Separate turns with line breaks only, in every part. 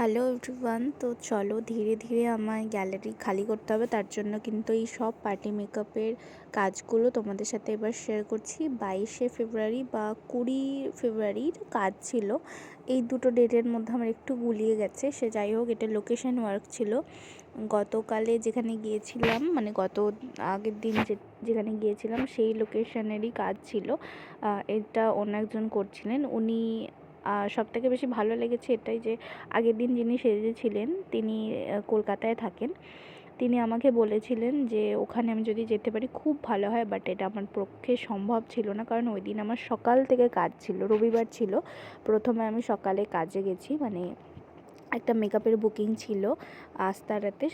Hello everyone, তো চলো ধীরে ধীরে আমায় গ্যালারি খালি করতে হবে। তার জন্য কিন্তু এই সব পার্টি মেকআপের কাজগুলো তোমাদের সাথে এবার শেয়ার করছি। 22শে ফেব্রুয়ারি বা 20 ফেব্রুয়ারির কাজ ছিল। এই দুটো ডেটের মধ্যে আমার একটু গুলিয়ে গেছে, সে যাই হোক। এটা লোকেশন ওয়ার্ক ছিল। গতকালে যেখানে গিয়েছিলাম, মানে আগের দিন যেখানে গিয়েছিলাম সেই লোকেশনেরই কাজ ছিল। এটা অন্য একজন করছিলেন। উনি সবথেকে বেশি ভালো লেগেছে এটাই যে আগের দিন যিনি সেজেছিলেন তিনি কলকাতায় থাকেন। তিনি আমাকে বলেছিলেন যে ওখানে আমি যদি যেতে পারি খুব ভালো হয়, বাট এটা আমার পক্ষে সম্ভব ছিল না, কারণ ওই দিন আমার সকাল থেকে কাজ ছিল, রবিবার ছিল। প্রথমে আমি সকালে কাজে গেছি, মানে একটা মেকআপের বুকিং ছিল আস্তারাতে,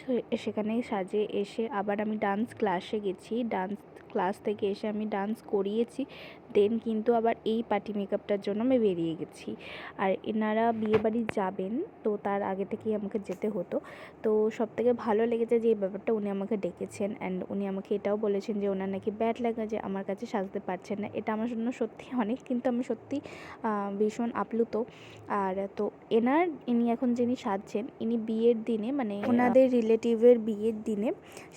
সেখানে সাজে এসে আবার আমি ডান্স ক্লাসে গেছি। ডান্স ক্লাস থেকে এসে আমি ডান্স করিয়েছি, দেন কিন্তু আবার এই পার্টি মেকআপটার জন্য আমি বেরিয়ে গেছি। আর এনারা বিয়েবাড়ি যাবেন, তো তার আগে থেকেই আমাকে যেতে হতো। তো সবথেকে ভালো লেগেছে যে এই ব্যাপারটা, উনি আমাকে ডেকেছেন অ্যান্ড উনি আমাকে এটাও বলেছেন যে ওনার নাকি ব্যাড লাগে যে আমার কাছে সাজতে পারছেন না। এটা আমার জন্য সত্যি অনেক, কিন্তু আমি সত্যি ভীষণ আপ্লুত। আর তো ইনি এখন যিনি সাজছেন, ইনি বিয়ের দিনে, মানে ওনাদের রিলেটিভের বিয়ের দিনে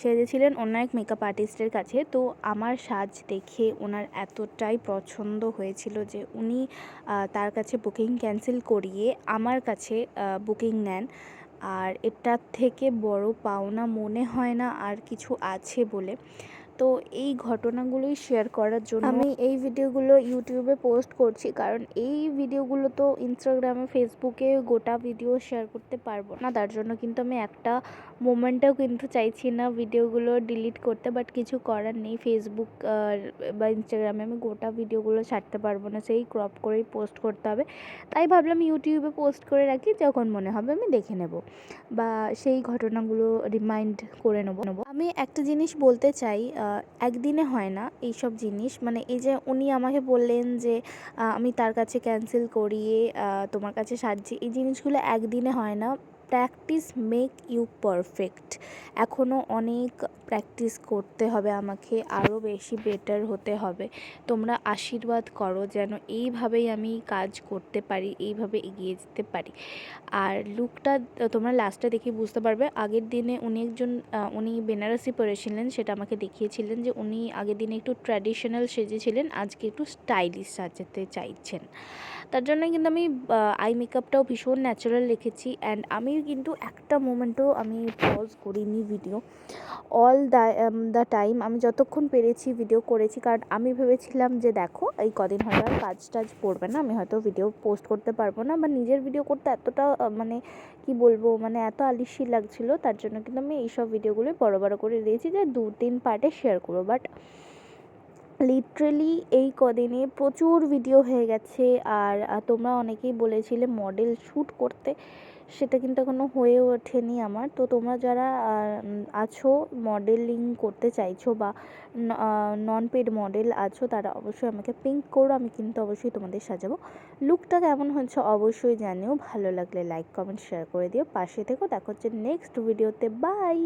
সেজেছিলেন অন্য এক মেকআপ আর্টিস্টের কাছে। তো আমার সাজ দেখে ওনার এতটাই পছন্দ হয়েছিল যে উনি তার কাছে বুকিং ক্যান্সেল করিয়ে আমার কাছে বুকিং নেন। আর এটার থেকে বড় পাওনা মনে হয় না আর কিছু আছে বলে। তো এই ঘটনাগুলোই শেয়ার করার জন্য আমি এই ভিডিওগুলো ইউটিউবে পোস্ট করছি, কারণ এই ভিডিওগুলো তো ইনস্টাগ্রামে, ফেসবুকে গোটা ভিডিও শেয়ার করতে পারবো না। তার জন্য কিন্তু আমি একটা মোমেন্টটাও কিন্তু চাইছি না ভিডিওগুলো ডিলিট করতে, বাট কিছু করার নেই। ফেসবুক বা ইনস্টাগ্রামে আমি গোটা ভিডিওগুলো ছাড়তে পারবো না, সেই ক্রপ করেই পোস্ট করতে হবে। তাই ভাবলাম ইউটিউবে পোস্ট করে রাখি, যখন মনে হবে আমি দেখে নেব বা সেই ঘটনাগুলো রিমাইন্ড করে নেব। আমি একটা জিনিস বলতে চাই, একদিনে হয় না এইসব জিনিস। মানে এই যে উনি আমাকে বললেন যে আমি তার কাছে ক্যান্সেল করিয়ে তোমার কাছে সাজছি, এই জিনিসগুলো একদিনে হয় না। Practice make you perfect. এখনও অনেক প্র্যাকটিস করতে হবে আমাকে, আরও বেশি বেটার হতে হবে। তোমরা আশীর্বাদ করো যেন এইভাবেই আমি কাজ করতে পারি, এইভাবে এগিয়ে যেতে পারি। আর লুকটা তোমরা লাস্টে দেখে বুঝতে পারবে। আগের দিনে উনি বেনারসি পরেছিলেন, সেটা আমাকে দেখিয়েছিলেন যে উনি আগের দিনে একটু ট্র্যাডিশনাল সেজেছিলেন, আজকে একটু স্টাইলিশ সাজাতে চাইছেন। তার জন্য কিন্তু আমি আই মেকআপটাও ভীষণ ন্যাচারাল রেখেছি। অ্যান্ড আমি কিন্তু একটা মোমেন্টও আমি পজ করিনি ভিডিও। অল দ্য টাইম আমি যতক্ষণ পেরেছি ভিডিও করেছি, কারণ আমি ভেবেছিলাম যে দেখো এই কদিন হয়তো আর কাজ টাজ পড়বে না, আমি হয়তো ভিডিও পোস্ট করতে পারবো না, বা নিজের ভিডিও করতে এতটা মানে কি বলবো, মানে এত আলিস্যি লাগছিলো। তার জন্য কিন্তু আমি এইসব ভিডিওগুলোই বড় বড় করে দিয়েছি যে 2-3 পার্টে শেয়ার করবো। বাট লিটারেলি এই কদিনে প্রচুর ভিডিও হয়ে গেছে। আর তোমরা অনেকেই বলেছিলে মডেল শ্যুট করতে, সেটা কিন্তু এখনও হয়ে ওঠেনি আমার। তো তোমরা যারা আছো, মডেলিং করতে চাইছো বা নন পেড মডেল আছো, তারা অবশ্যই আমাকে পিঙ্ক করো, আমি কিন্তু অবশ্যই তোমাদের সাজাবো। লুকটা কেমন হচ্ছে অবশ্যই জানিও, ভালো লাগলে লাইক কমেন্ট শেয়ার করে দিও, পাশে থেকো। দেখা হচ্ছে নেক্সট ভিডিওতে, বাই।